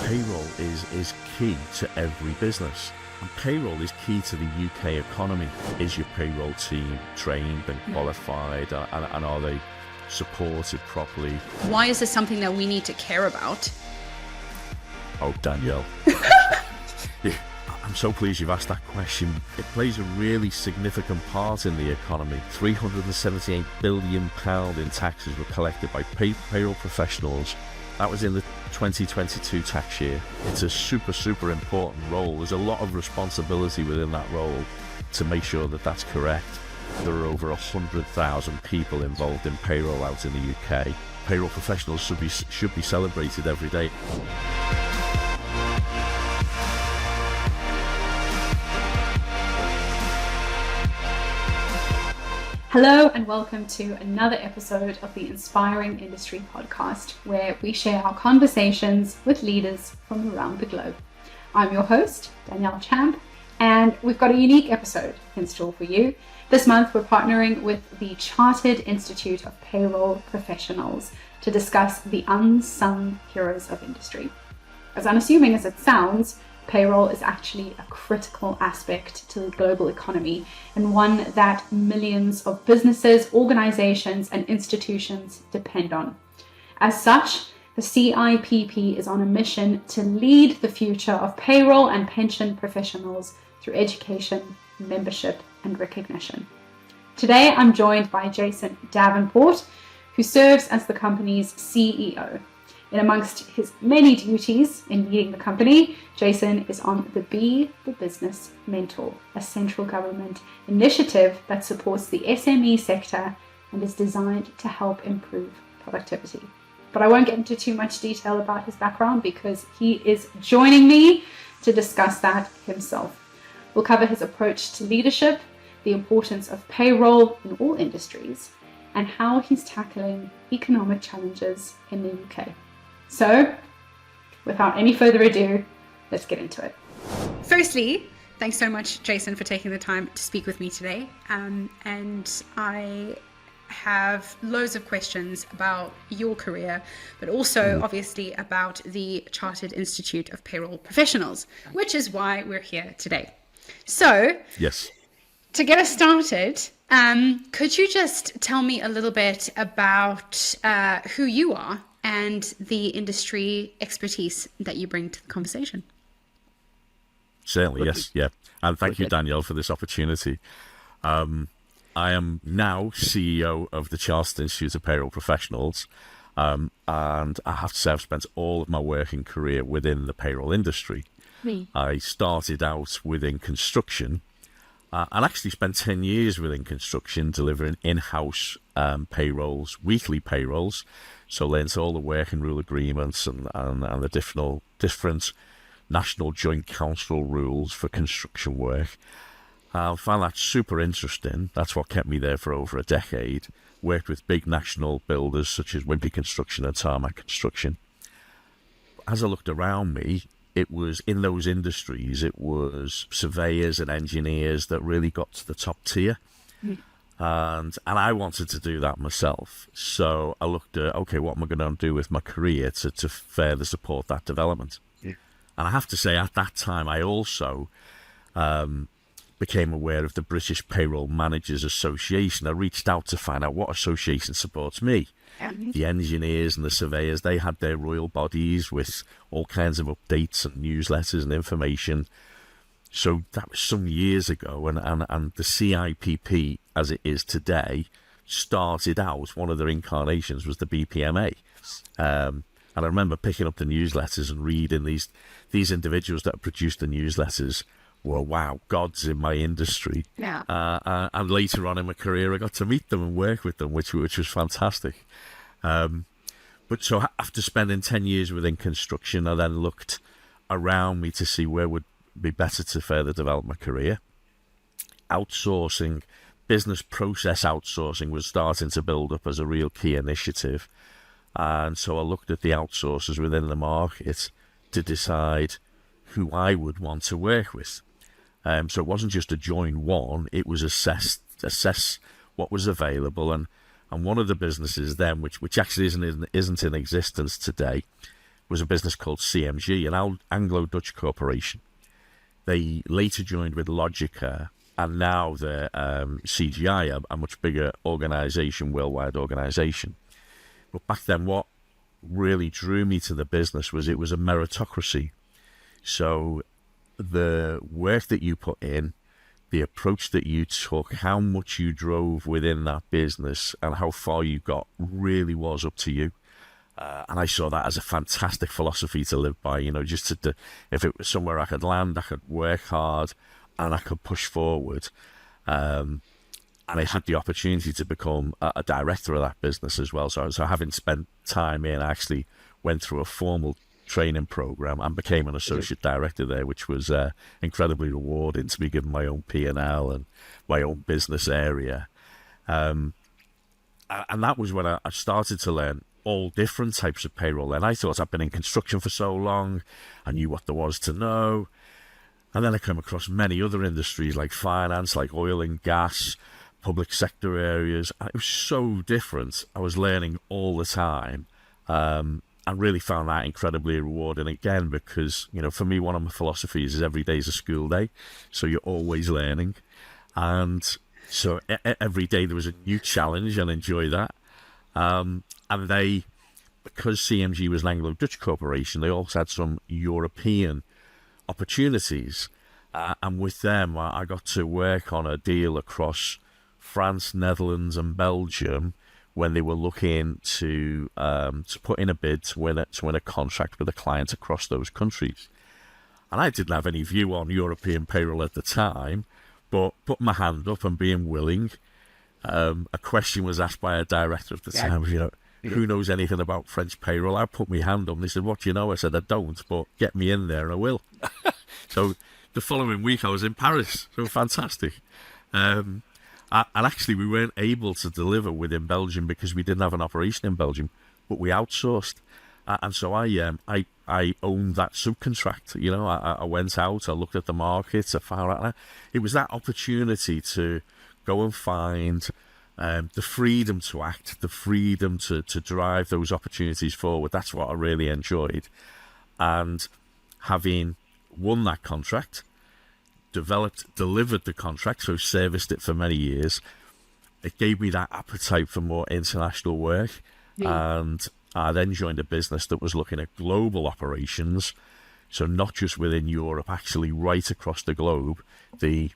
payroll is key to every business. And payroll is key to the UK economy. Is your payroll team trained and qualified, and are they supported properly? Why is this something that we need to care about? Oh, Danielle. Yeah, I'm so pleased you've asked that question. It plays a really significant part in the economy. £378 billion in taxes were collected by payroll professionals. That was in the 2022 tax year. It's a super important role. There's a lot of responsibility within that role to make sure that that's correct. There are over 100,000 people involved in payroll out in the UK. Payroll professionals should be celebrated every day. Hello and welcome to another episode of the Inspiring Industry podcast, where we share our conversations with leaders from around the globe. I'm your host, Danielle Champ, and we've got a unique episode in store for you. This month, we're partnering with the Chartered Institute of Payroll Professionals to discuss the unsung heroes of industry. As unassuming as it sounds, payroll is actually a critical aspect to the global economy, and one that millions of businesses, organizations, and institutions depend on. As such, the CIPP is on a mission to lead the future of payroll and pension professionals through education, membership, and recognition. Today, I'm joined by Jason Davenport, who serves as the company's CEO. And amongst his many duties in leading the company, Jason is on the Be the Business Mentor, a central government initiative that supports the SME sector and is designed to help improve productivity. But I won't get into too much detail about his background because he is joining me to discuss that himself. We'll cover his approach to leadership, the importance of payroll in all industries, and how he's tackling economic challenges in the UK. So, without any further ado, let's get into it. Firstly, thanks so much, Jason, for taking the time to speak with me today. And I have loads of questions about your career, but also obviously about the Chartered Institute of Payroll Professionals, which is why we're here today. So, Yes. To get us started, could you just tell me a little bit about who you are and the industry expertise that you bring to the conversation? Certainly, yes, yeah. And thank you, Danielle, for this opportunity. I am now CEO of the Chartered Institute of Payroll Professionals, and I have to say I've spent all of my working career within the payroll industry. I started out within construction, and actually spent 10 years within construction delivering in-house payrolls, weekly payrolls. So learned all the working rule agreements and the different national joint council rules for construction work. I found that super interesting. That's what kept me there for over a decade. Worked with big national builders such as Wimpey Construction and Tarmac Construction. As I looked around me, it was in those industries, it was surveyors and engineers that really got to the top tier. And I wanted to do that myself. So I looked at, okay, what am I going to do with my career to further support that development? Yeah. And I have to say, at that time, I also became aware of the British Payroll Managers Association. I reached out to find out what association supports me. The engineers and the surveyors, they had their royal bodies with all kinds of updates and newsletters and information. So that was some years ago, and the CIPP, as it is today, started out, one of their incarnations was the BPMA. And I remember picking up the newsletters and reading these individuals that produced the newsletters were, wow, gods in my industry. Yeah. And later on in my career, I got to meet them and work with them, which was fantastic. But so after spending 10 years within construction, I then looked around me to see where would be better to further develop my career. Outsourcing, business process outsourcing was starting to build up as a real key initiative. And so I looked at the outsourcers within the market to decide who I would want to work with. So it wasn't just to join one, it was assess what was available. And one of the businesses then, which actually isn't in existence today, was a business called CMG, an Anglo-Dutch corporation. They later joined with Logica, and now they're CGI, a much bigger organization, worldwide organization. But back then, what really drew me to the business was it was a meritocracy. So the work that you put in, the approach that you took, how much you drove within that business and how far you got really was up to you. And I saw that as a fantastic philosophy to live by, just if it was somewhere I could land, I could work hard and I could push forward. And I had the opportunity to become a director of that business as well. So having spent time in, I actually went through a formal training program and became an associate director there, which was incredibly rewarding to be given my own P&L and my own business area. And that was when I started to learn all different types of payroll. And I thought I'd been in construction for so long, I knew what there was to know. And then I came across many other industries like finance, like oil and gas, public sector areas. And it was so different. I was learning all the time. I really found that incredibly rewarding again, because, for me, one of my philosophies is every day is a school day. So you're always learning. And so every day there was a new challenge, and enjoy that. And because CMG was an Anglo-Dutch corporation, they also had some European opportunities. And with them, I got to work on a deal across France, Netherlands and Belgium, when they were looking to put in a bid to win a contract with a client across those countries. And I didn't have any view on European payroll at the time, but put my hand up and being willing. A question was asked by a director at the time, who knows anything about French payroll? I put my hand up and they said, what do you know? I said, I don't, but get me in there and I will. So the following week I was in Paris. So fantastic. And actually, we weren't able to deliver within Belgium because we didn't have an operation in Belgium, but we outsourced. And so I owned that subcontract. I went out, I looked at the markets, I found out. It was that opportunity to go and find the freedom to act, the freedom to drive those opportunities forward. That's what I really enjoyed. And having won that contract, delivered the contract, so serviced it for many years, it gave me that appetite for more international work. And I then joined a business that was looking at global operations, so not just within Europe, actually right across the globe. The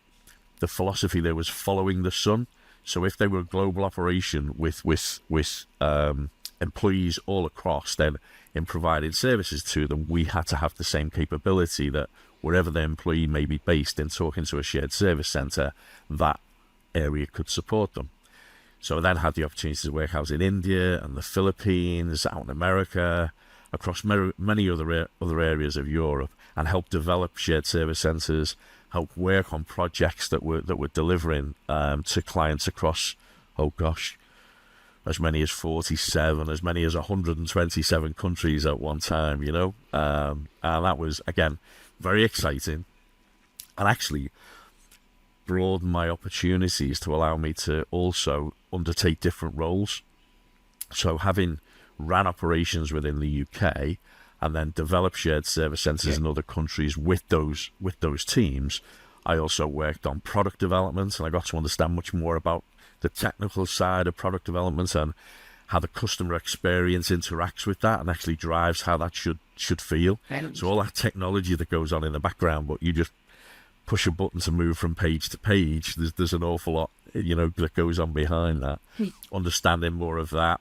philosophy there was following the sun. So if they were a global operation with employees all across, then in providing services to them, we had to have the same capability that wherever the employee may be based, in talking to a shared service centre, that area could support them. So I then had the opportunity to work out in India and the Philippines, out in America, across many other areas of Europe, and help develop shared service centres, help work on projects that were delivering to clients across, as many as 47, as many as 127 countries at one time, and that was, again, very exciting, and actually broadened my opportunities to allow me to also undertake different roles. So having ran operations within the UK and then developed shared service centres in other countries with those teams, I also worked on product development, and I got to understand much more about the technical side of product development and how the customer experience interacts with that and actually drives how that should feel. So all that technology that goes on in the background, but you just push a button to move from page to page. There's an awful lot, that goes on behind that. Understanding more of that,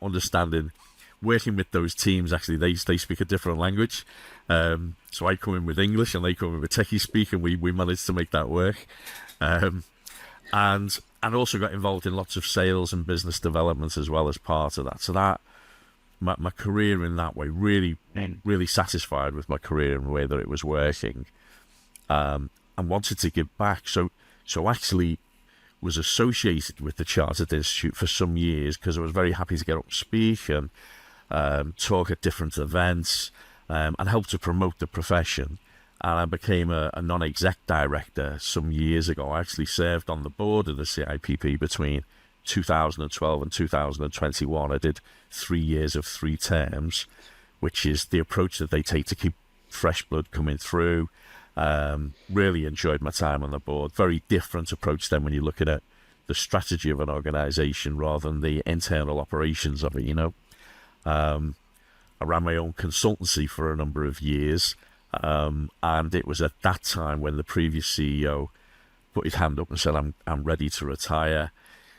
working with those teams. Actually, they speak a different language. So I come in with English and they come in with techie speak, and we managed to make that work. And also got involved in lots of sales and business development as well as part of that. So that my career in that way, really satisfied with my career in the way that it was working, and wanted to give back. So actually was associated with the Chartered Institute for some years because I was very happy to get up and speak and talk at different events and help to promote the profession. And I became a non-exec director some years ago. I actually served on the board of the CIPP between 2012 and 2021. I did 3 years of 3 terms, which is the approach that they take to keep fresh blood coming through. Really enjoyed my time on the board. Very different approach than when you're looking at the strategy of an organization rather than the internal operations of it. I ran my own consultancy for a number of years, and it was at that time when the previous CEO put his hand up and said, I'm ready to retire.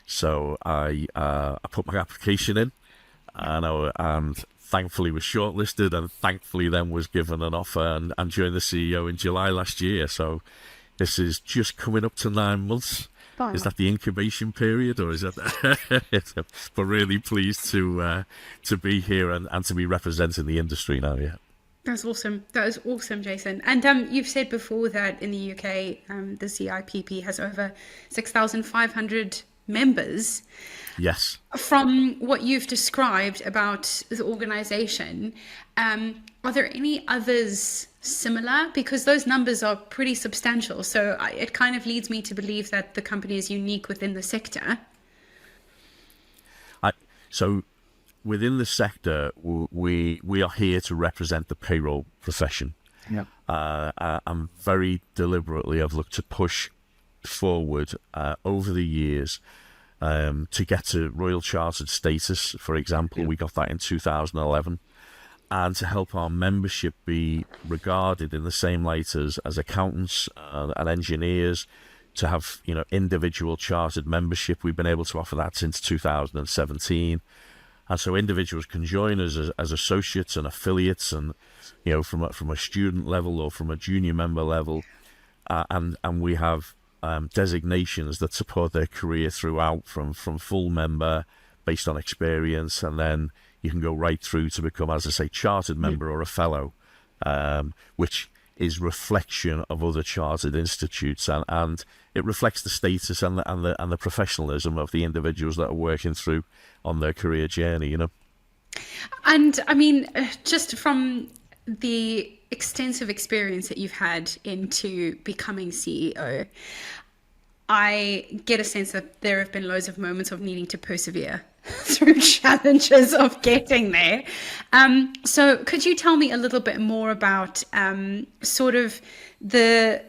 So I put my application in, and thankfully was shortlisted, and thankfully then was given an offer and joined the CEO in July last year. So this is just coming up to 9 months. Fine. Is that the incubation period, or is that? But really pleased to be here and to be representing the industry now. Yeah, that's awesome. That is awesome, Jason. And you've said before that in the UK, the CIPP has over 6,500 members. Yes. From what you've described about the organization, are there any others similar? Because those numbers are pretty substantial. So it kind of leads me to believe that the company is unique within the sector. So within the sector, we are here to represent the payroll profession. Yeah. I'm very deliberately, I've looked to push forward over the years to get to Royal Chartered status, for example. Yeah. We got that in 2011. And to help our membership be regarded in the same light as accountants and engineers, to have individual chartered membership. We've been able to offer that since 2017, and so individuals can join us as associates and affiliates, and from a student level or from a junior member level, and we have designations that support their career throughout, from full member based on experience, and then you can go right through to become, as I say, chartered member or a fellow, which is reflection of other chartered institutes, and it reflects the status and the professionalism of the individuals that are working through on their career journey. And I mean, just from the extensive experience that you've had into becoming CEO, I get a sense that there have been loads of moments of needing to persevere through challenges of getting there. So could you tell me a little bit more about sort of the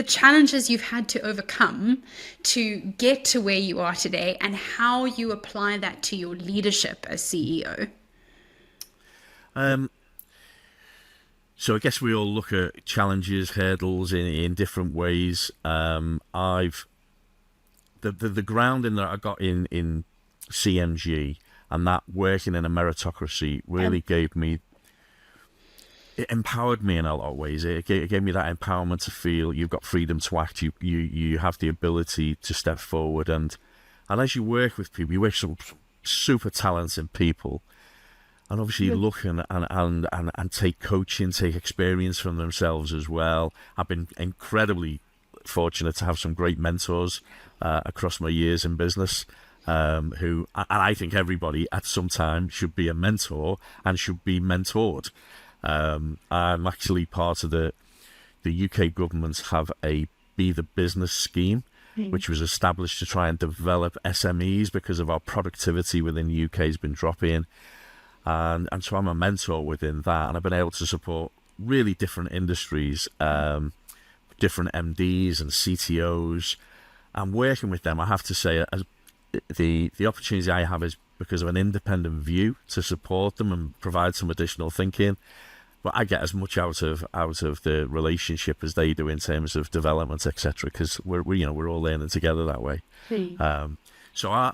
challenges you've had to overcome to get to where you are today, and how you apply that to your leadership as CEO? So I guess we all look at challenges, hurdles in different ways. The grounding that I got in CMG and that working in a meritocracy really it empowered me in a lot of ways. It gave me that empowerment to feel you've got freedom to act. You have the ability to step forward, and as you work with people, you work with some super talented people. And obviously look and take coaching, take experience from themselves as well. I've been incredibly fortunate to have some great mentors across my years in business, who, and I think everybody at some time should be a mentor and should be mentored. I'm actually part of the UK government's have a Be the Business scheme, which was established to try and develop SMEs because of our productivity within the UK has been dropping. And so I'm a mentor within that, and I've been able to support really different industries, different MDs and CTOs, and working with them. I have to say, as the opportunity I have is because of an independent view to support them and provide some additional thinking. But I get as much out of the relationship as they do in terms of development, etc. Because we're all learning together that way. So I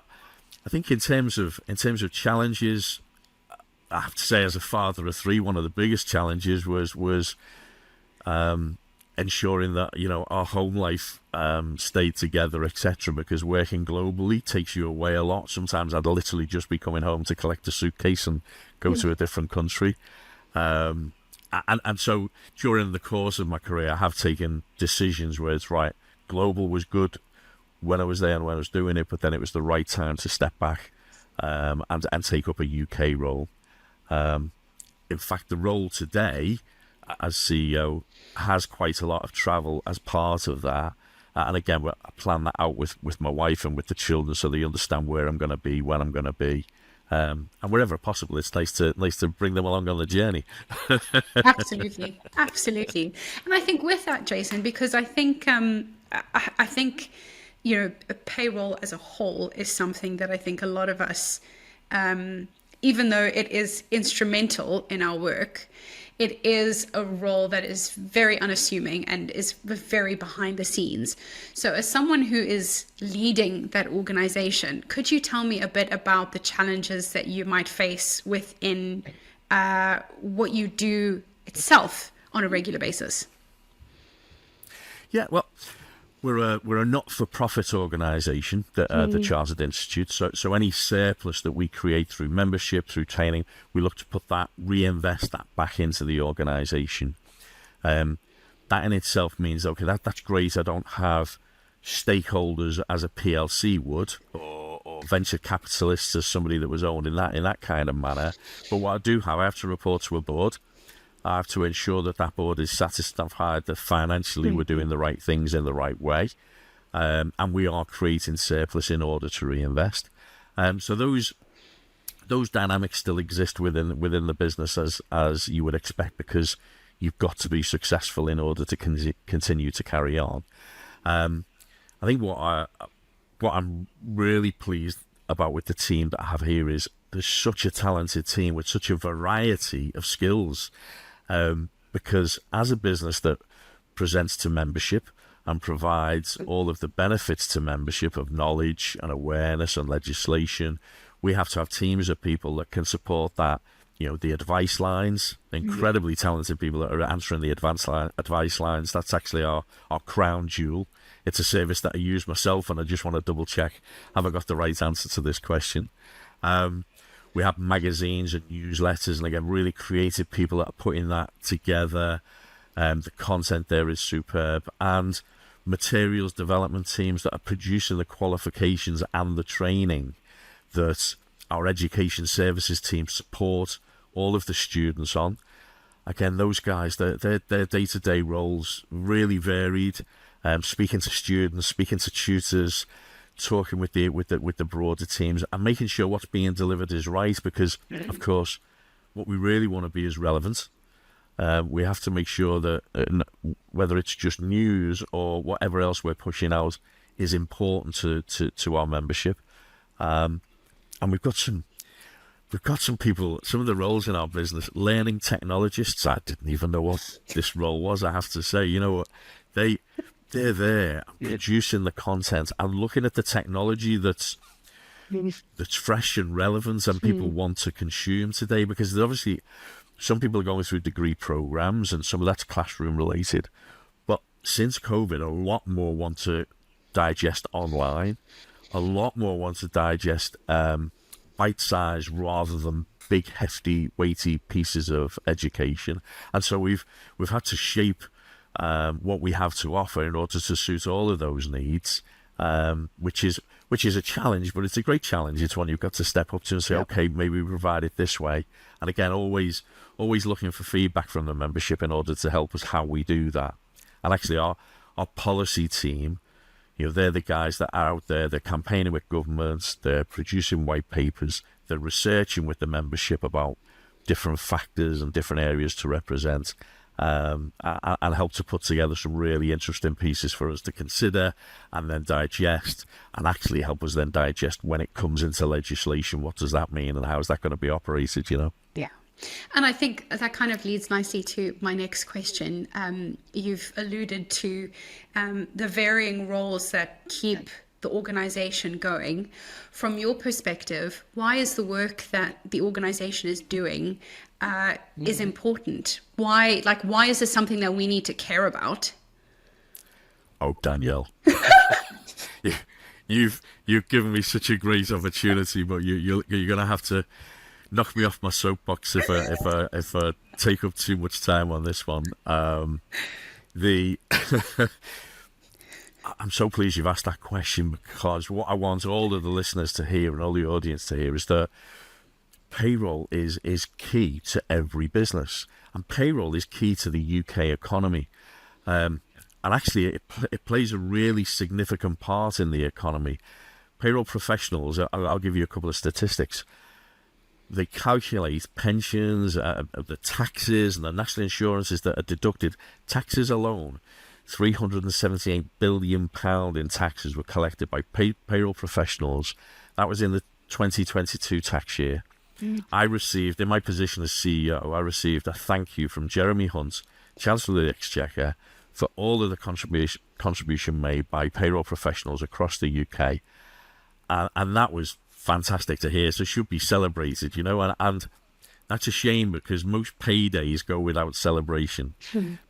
think in terms of challenges, I have to say, as a father of three, one of the biggest challenges was ensuring that our home life stayed together, etc. Because working globally takes you away a lot. Sometimes I'd literally just be coming home to collect a suitcase and go to a different country. And so during the course of my career, I have taken decisions where it's right. Global was good when I was there and when I was doing it, but then it was the right time to step back and take up a UK role. In fact, the role today as CEO has quite a lot of travel as part of that. And again, I plan that out with my wife and with the children so they understand where I'm going to be, when I'm going to be. And wherever possible, it's nice to bring them along on the journey. Absolutely, absolutely. And I think with that, Jason, because I think payroll as a whole is something that I think a lot of us, even though it is instrumental in our work, it is a role that is very unassuming and is very behind the scenes. So as someone who is leading that organization, could you tell me a bit about the challenges that you might face within what you do itself on a regular basis? Yeah, well, we're a not-for-profit organisation, the Chartered Institute. So any surplus that we create through membership, through training, we look to reinvest that back into the organisation. That in itself means, okay, that's great. I don't have stakeholders as a PLC would, or venture capitalists as somebody that was owned in that kind of manner. But what I do have, I have to report to a board. I have to ensure that board is satisfied that financially we're doing the right things in the right way, and we are creating surplus in order to reinvest. So those dynamics still exist within the business as you would expect, because you've got to be successful in order to continue to carry on. I think what I'm really pleased about with the team that I have here is there's such a talented team with such a variety of skills. Because as a business that presents to membership and provides all of the benefits to membership of knowledge and awareness and legislation, we have to have teams of people that can support that. The advice lines, incredibly talented people that are answering the advice lines. That's actually our crown jewel. It's a service that I use myself, and I just want to double check, have I got the right answer to this question? We have magazines and newsletters, and again, really creative people that are putting that together. The content there is superb, and materials development teams that are producing the qualifications and the training that our education services team support all of the students on. Again, those guys, their day-to-day roles really varied. Speaking to students, speaking to tutors, talking with the broader teams, and making sure what's being delivered is right, because of course what we really want to be is relevant. We have to make sure that whether it's just news or whatever else we're pushing out is important to our membership. And we've got some people, some of the roles in our business, learning technologists. I didn't even know what this role was, I have to say. You know what, they're there producing the content and looking at the technology that's fresh and relevant and people want to consume today, because there's obviously some people are going through degree programs and some of that's classroom related. But since COVID, a lot more want to digest online, a lot more want to digest bite-sized rather than big, hefty, weighty pieces of education. And so we've had to shape what we have to offer in order to suit all of those needs, which is a challenge, but it's a great challenge. It's one you've got to step up to and say, okay, maybe we provide it this way. And again, always looking for feedback from the membership in order to help us how we do that. And actually our policy team, they're the guys that are out there, they're campaigning with governments, they're producing white papers, they're researching with the membership about different factors and different areas to represent, and help to put together some really interesting pieces for us to consider and then digest, and actually help us then digest when it comes into legislation. What does that mean and how is that going to be operated, Yeah. And I think that kind of leads nicely to my next question. You've alluded to the varying roles that keep the organization going. From your perspective, why is the work that the organization is doing is important? Why is this something that we need to care about? Oh, Danielle, you've given me such a great opportunity, but you're going to have to knock me off my soapbox if I take up too much time on this one. I'm so pleased you've asked that question, because what I want all of the listeners to hear and all the audience to hear is that payroll is key to every business, and payroll is key to the UK economy. And actually, it plays a really significant part in the economy. Payroll professionals, I'll give you a couple of statistics. they calculate pensions, the taxes and the national insurances that are deducted. Taxes alone, £378 billion in taxes were collected by payroll professionals. That was in the 2022 tax year. I received, in my position as CEO, I received a thank you from Jeremy Hunt, Chancellor of the Exchequer, for all of the contribution made by payroll professionals across the UK. And that was fantastic to hear. So it should be celebrated, you know, and that's a shame because most paydays go without celebration.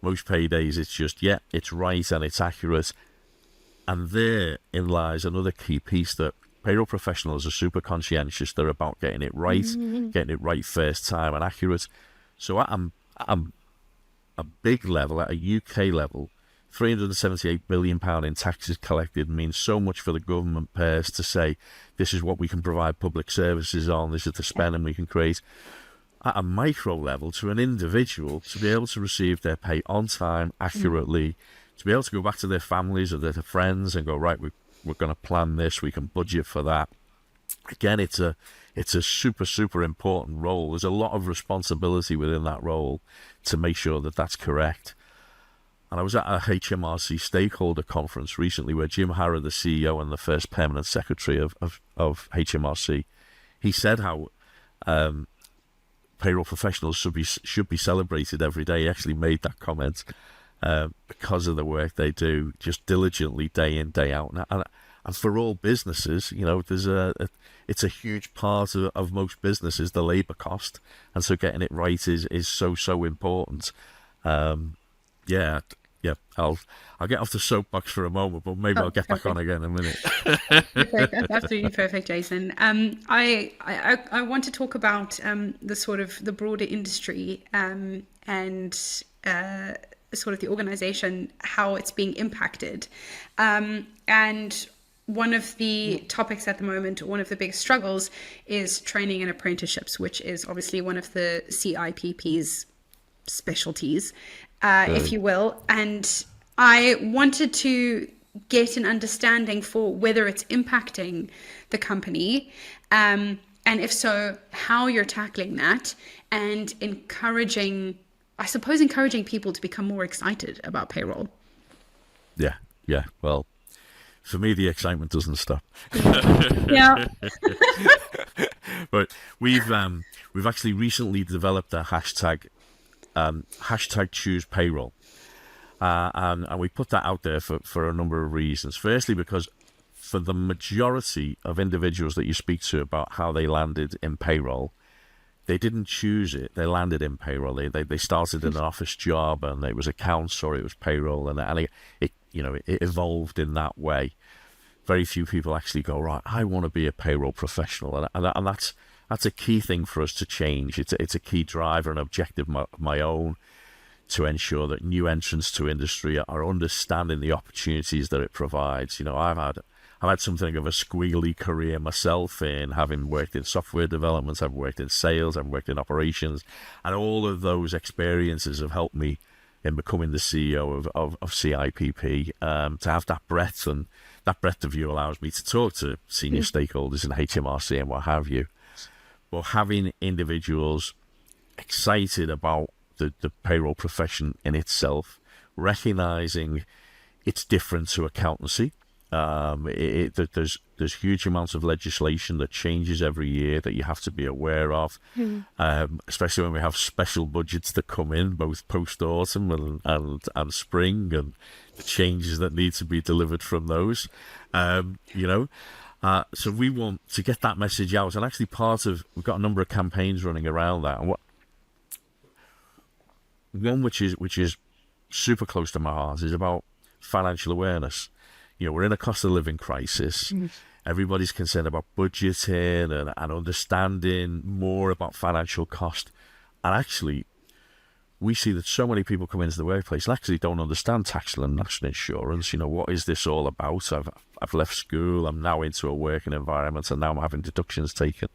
Most paydays, it's just, yeah, it's right and it's accurate. And therein lies another key piece, that payroll professionals are super conscientious. They're about getting it right, getting it right first time and accurate. So at a big level, at a UK level, £378 billion in taxes collected means so much for the government purse to say, this is what we can provide public services on, this is the spending we can create. At a micro level, to an individual, to be able to receive their pay on time, accurately, to be able to go back to their families or their friends and go, right, we're going to plan this, we can budget for that. Again, it's a super important role. There's a lot of responsibility within that role to make sure that that's correct. And I was at a HMRC stakeholder conference recently where Jim Harrod, the CEO and the first permanent secretary of HMRC, he said how payroll professionals should be celebrated every day. He actually made that comment because of the work they do, just diligently day in, day out. And for all businesses, you know, it's a huge part of most businesses, the labour cost, and so getting it right is so important. Yeah. I'll get off the soapbox for a moment, but maybe I'll get back on again in a minute. Perfect. That's absolutely perfect, Jason. I want to talk about the sort of the broader industry and sort of the organization, how it's being impacted, and one of the topics at the moment, one of the big struggles, is training and apprenticeships, which is obviously one of the CIPP's specialties, if you will. And I wanted to get an understanding for whether it's impacting the company, and if so, how you're tackling that, and encouraging people to become more excited about payroll. Yeah. Well, for me, the excitement doesn't stop. Yeah. But we've actually recently developed a hashtag choose payroll, and we put that out there for a number of reasons. Firstly, because for the majority of individuals that you speak to about how they landed in payroll, they didn't choose it. They landed in payroll. They started in an office job, and it was accounts or it was payroll, and it evolved in that way. Very few people actually go, right, I want to be a payroll professional, and that's a key thing for us to change. It's a key driver and objective of my own, to ensure that new entrants to industry are understanding the opportunities that it provides. You know, I've had something of a squealy career myself, in having worked in software development, I've worked in sales, I've worked in operations, and all of those experiences have helped me in becoming the CEO of CIPP, to have that breadth, and that breadth of view allows me to talk to senior stakeholders in HMRC and what have you. But having individuals excited about the payroll profession in itself, recognising it's different to accountancy. There's huge amounts of legislation that changes every year that you have to be aware of, especially when we have special budgets that come in, both post-autumn and spring, and the changes that need to be delivered from those, so we want to get that message out, and actually we've got a number of campaigns running around that, and one which is super close to my heart is about financial awareness. You know, we're in a cost of living crisis. Everybody's concerned about budgeting and understanding more about financial cost. And actually, we see that so many people come into the workplace and actually don't understand tax and national insurance. You know, what is this all about? I've left school, I'm now into a working environment, and now I'm having deductions taken.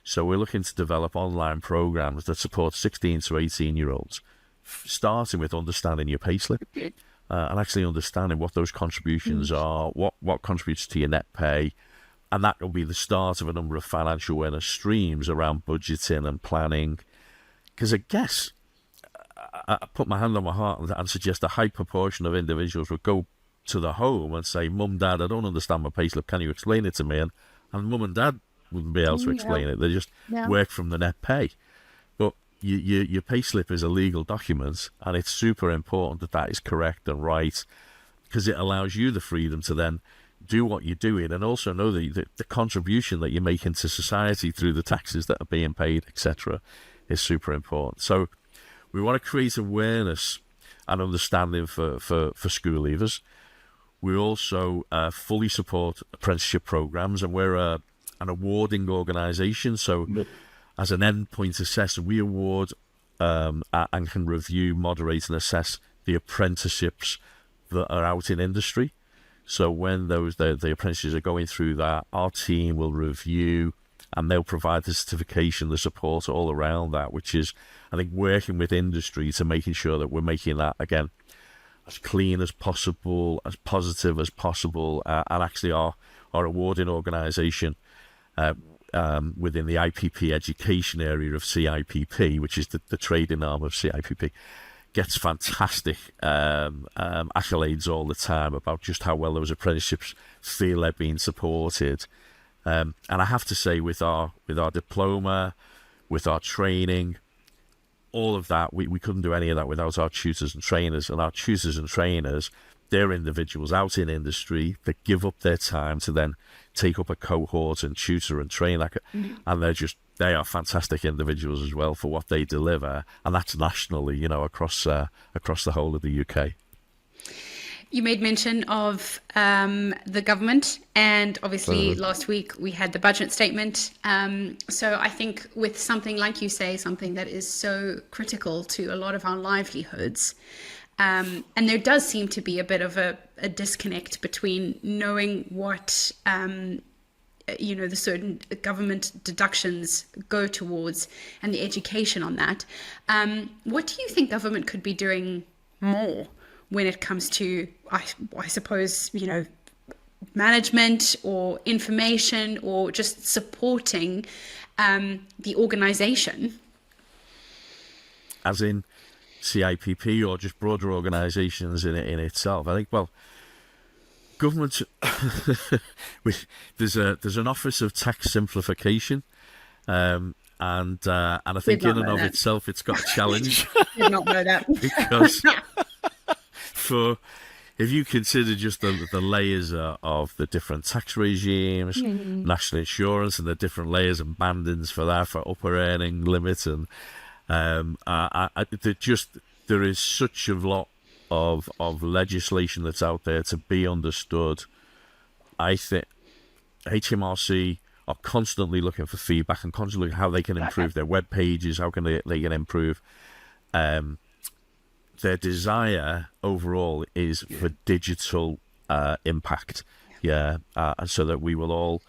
So we're looking to develop online programs that support 16 to 18-year-olds, starting with understanding your payslip, and actually understanding what those contributions are, what contributes to your net pay, and that will be the start of a number of financial awareness streams around budgeting and planning. Because I guess I put my hand on my heart and suggest a high proportion of individuals would go to the home and say, Mum, Dad, I don't understand my payslip. Can you explain it to me? And Mum and Dad wouldn't be able to explain it. They just work from the net pay. But your payslip is a legal document, and it's super important that that is correct and right, because it allows you the freedom to then do what you're doing and also know the contribution that you're making to society through the taxes that are being paid, etc., is super important. So we want to create awareness and understanding for school leavers. We also fully support apprenticeship programs, and we're an awarding organisation. So as an endpoint assessor, we award and can review, moderate and assess the apprenticeships that are out in industry. So when the apprentices are going through that, our team will review and they'll provide the certification, the support all around that, which is, I think, working with industry to making sure that we're making that, again, as clean as possible, as positive as possible, and actually our awarding organisation within the IPP education area of CIPP, which is the trading arm of CIPP, gets fantastic accolades all the time about just how well those apprenticeships feel they're being supported. And I have to say, with our diploma, with our training, all of that, we couldn't do any of that without our tutors and trainers. And our tutors and trainers, they're individuals out in industry that give up their time to then take up a cohort and tutor and train. And they are fantastic individuals as well for what they deliver. And that's nationally, across the whole of the UK. You made mention of the government, and obviously last week we had the budget statement. So I think with something like you say, something that is so critical to a lot of our livelihoods, and there does seem to be a bit of a disconnect between knowing what the certain government deductions go towards and the education on that. What do you think government could be doing more when it comes to, I suppose, management or information or just supporting the organisation? As in CIPP or just broader organisations in itself? I think, well, government, there's an Office of Tax Simplification, and I think in and of itself it's got a challenge. Did not know that. Because if you consider just the layers of the different tax regimes, national insurance, and the different layers and bandings for that, for upper earning limits, and there is such a lot of legislation that's out there to be understood. I think HMRC are constantly looking for feedback and constantly looking how they can improve their web pages, how can they can improve. Their desire overall is for digital impact, and so that we will all,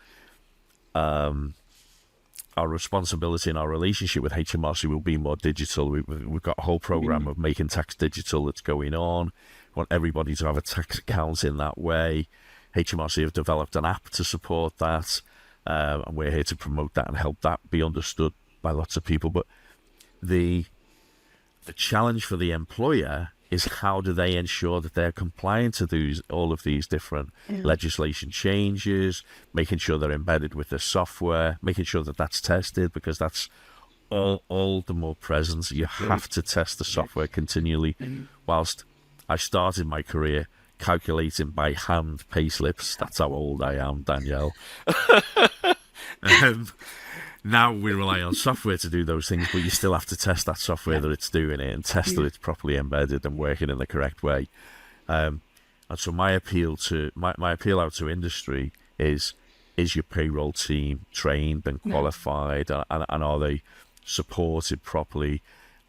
our responsibility and our relationship with HMRC will be more digital. We've got a whole program of making tax digital that's going on. We want everybody to have a tax account in that way. HMRC have developed an app to support that, and we're here to promote that and help that be understood by lots of people. But the challenge for the employer is how do they ensure that they're compliant to all of these different legislation changes, making sure they're embedded with the software, making sure that that's tested, because that's all the more present. You have to test the software continually. Whilst I started my career calculating by hand payslips, that's how old I am, Danielle. Now we rely on software to do those things, but you still have to test that software that it's doing it and test that it's properly embedded and working in the correct way. And so my appeal out to industry is your payroll team trained and qualified, and are they supported properly?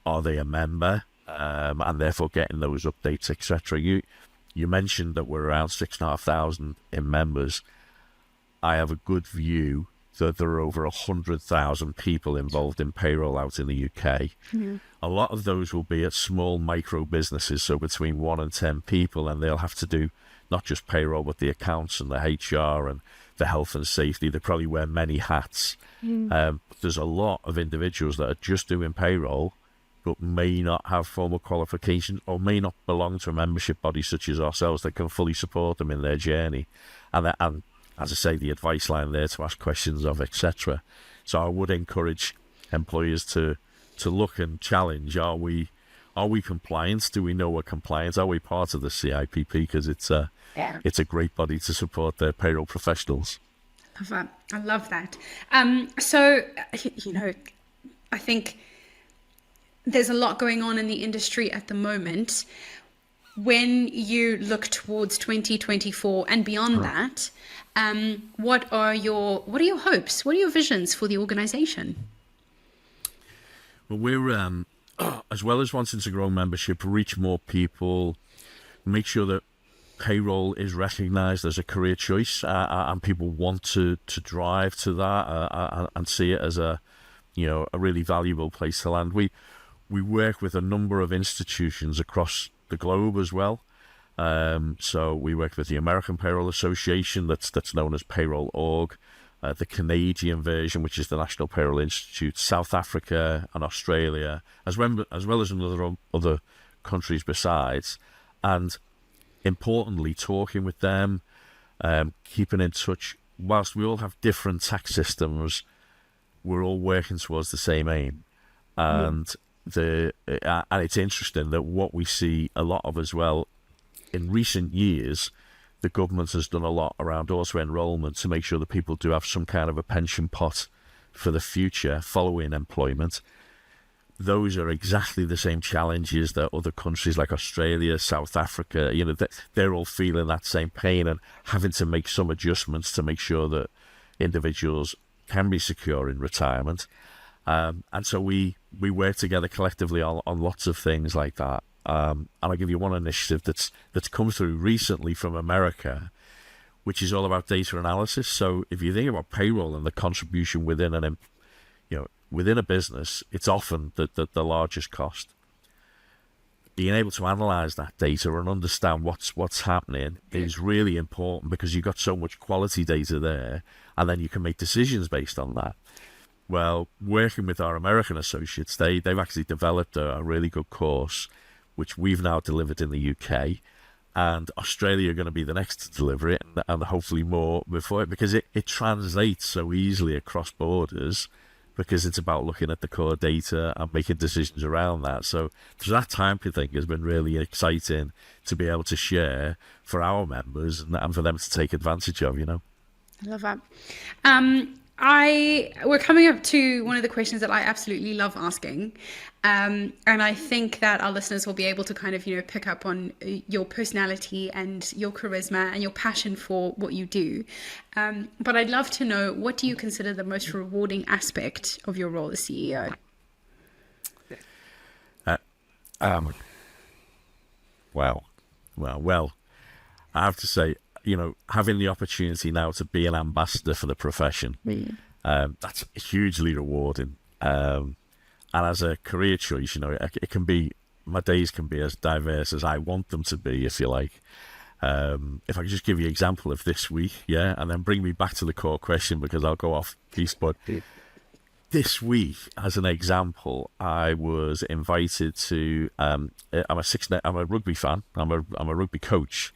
Are they a member, and therefore getting those updates, etc. You mentioned that we're around 6,500 in members. I have a good view that there are over 100,000 people involved in payroll out in the UK. A lot of those will be at small micro businesses, so between 1 and 10 people, and they'll have to do not just payroll but the accounts and the HR and the health and safety. They probably wear many hats. There's a lot of individuals that are just doing payroll but may not have formal qualification or may not belong to a membership body such as ourselves that can fully support them in their journey. And as I say, the advice line there to ask questions of, etc. So I would encourage employers to look and challenge, are we compliant? Do we know we're compliant? Are we part of the CIPP? Because it's a great body to support their payroll professionals. I love that. So, I think there's a lot going on in the industry at the moment. When you look towards 2024 and beyond that, what are your hopes? What are your visions for the organization? Well, we're as well as wanting to grow membership, reach more people, make sure that payroll is recognized as a career choice, and people want to drive to that and see it as a really valuable place to land. We work with a number of institutions across the globe as well. So we work with the American Payroll Association, that's known as Payroll.org, the Canadian version, which is the National Payroll Institute, South Africa and Australia, as well as in other countries besides. And importantly, talking with them, keeping in touch. Whilst we all have different tax systems, we're all working towards the same aim. And and it's interesting that what we see a lot of as well in recent years, the government has done a lot around auto enrolment to make sure that people do have some kind of a pension pot for the future following employment. Those are exactly the same challenges that other countries like Australia, South Africa, they're all feeling that same pain and having to make some adjustments to make sure that individuals can be secure in retirement. And so we work together collectively on lots of things like that. And I'll give you one initiative that's come through recently from America, which is all about data analysis. So if you think about payroll and the contribution within within a business, it's often the largest cost. Being able to analyze that data and understand what's happening is really important, because you've got so much quality data there, and then you can make decisions based on that. Well, working with our American associates, they've actually developed a really good course, which we've now delivered in the UK, and Australia are going to be the next to deliver it, and hopefully more before it, because it translates so easily across borders, because it's about looking at the core data and making decisions around that. So that type of thing has been really exciting to be able to share for our members and for them to take advantage of, I love that. We're coming up to one of the questions that I absolutely love asking. And I think that our listeners will be able to kind of, pick up on your personality and your charisma and your passion for what you do. But I'd love to know, what do you consider the most rewarding aspect of your role as CEO? Well, I have to say, having the opportunity now to be an ambassador for the profession, that's hugely rewarding. And as a career choice, it can be, my days can be as diverse as I want them to be, if you like. If I could just give you an example of this week, and then bring me back to the core question, because I'll go off piece. But this week, as an example, I was invited to. I'm a rugby fan. I'm a rugby coach.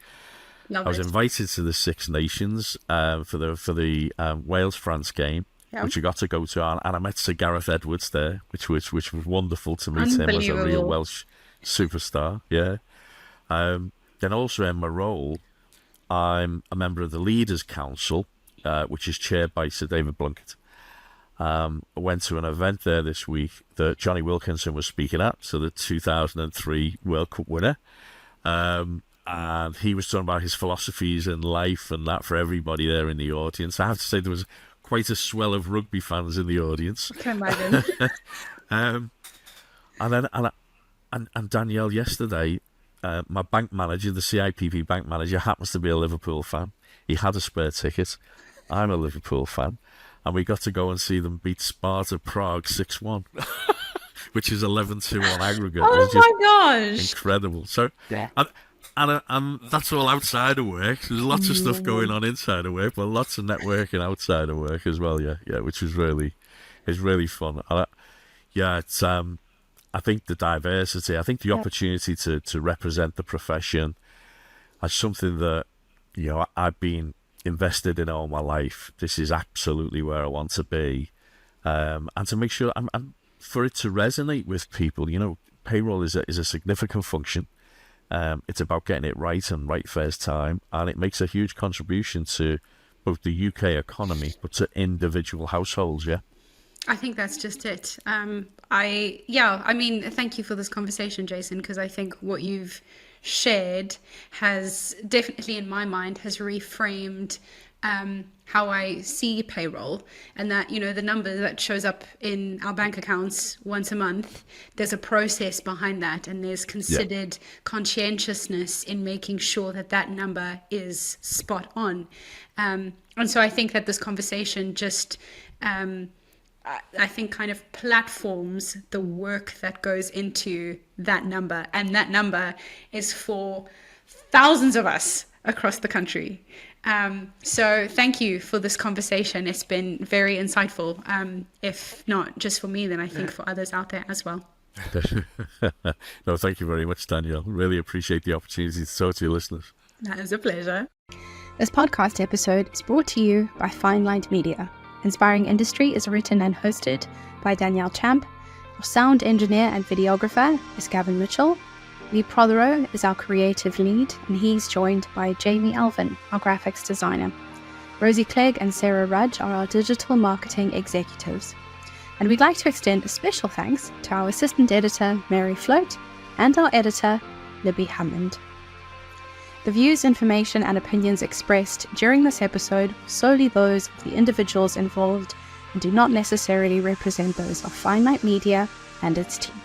I was invited to the Six Nations for the Wales-France game, which I got to go to, and I met Sir Gareth Edwards there, which was wonderful to meet him as a real Welsh superstar. Then also in my role, I'm a member of the Leaders' Council, which is chaired by Sir David Blunkett. I went to an event there this week that Johnny Wilkinson was speaking at, so the 2003 World Cup winner. And he was talking about his philosophies in life and that for everybody there in the audience. I have to say there was quite a swell of rugby fans in the audience. I can imagine. and Danielle, yesterday, my bank manager, the CIPP bank manager, happens to be a Liverpool fan. He had a spare ticket. I'm a Liverpool fan. And we got to go and see them beat Sparta Prague 6-1. Which is 11-2 on aggregate. Oh my gosh. Incredible. So And that's all outside of work. There's lots of stuff going on inside of work, but lots of networking outside of work as well. Yeah, which is really fun. It's I think the diversity, I think the opportunity to represent the profession as something that I've been invested in all my life. This is absolutely where I want to be, and to make sure I'm for it to resonate with people. Payroll is a significant function. It's about getting it right and right first time, and it makes a huge contribution to both the UK economy, but to individual households. Yeah, I think that's just it. Thank you for this conversation, Jason, because I think what you've shared has definitely, in my mind, has reframed how I see payroll, and that, the number that shows up in our bank accounts once a month, there's a process behind that, and there's considered conscientiousness in making sure that number is spot on. And so I think that this conversation just, I think, kind of platforms the work that goes into that number, and that number is for thousands of us across the country. So thank you for this conversation. It's been very insightful, if not just for me, then I think for others out there as well. No, thank you very much, Danielle. Really appreciate the opportunity to talk to your listeners. That is a pleasure. This podcast episode is brought to you by Fine Lined Media. Inspiring Industry is written and hosted by Danielle Champ. Our sound engineer and videographer is Gavin Mitchell. Lee Prothero is our creative lead, and he's joined by Jamie Alvin, our graphics designer. Rosie Clegg and Sarah Rudge are our digital marketing executives. And we'd like to extend a special thanks to our assistant editor, Mary Float, and our editor, Libby Hammond. The views, information, and opinions expressed during this episode are solely those of the individuals involved and do not necessarily represent those of Fine Lined Media and its team.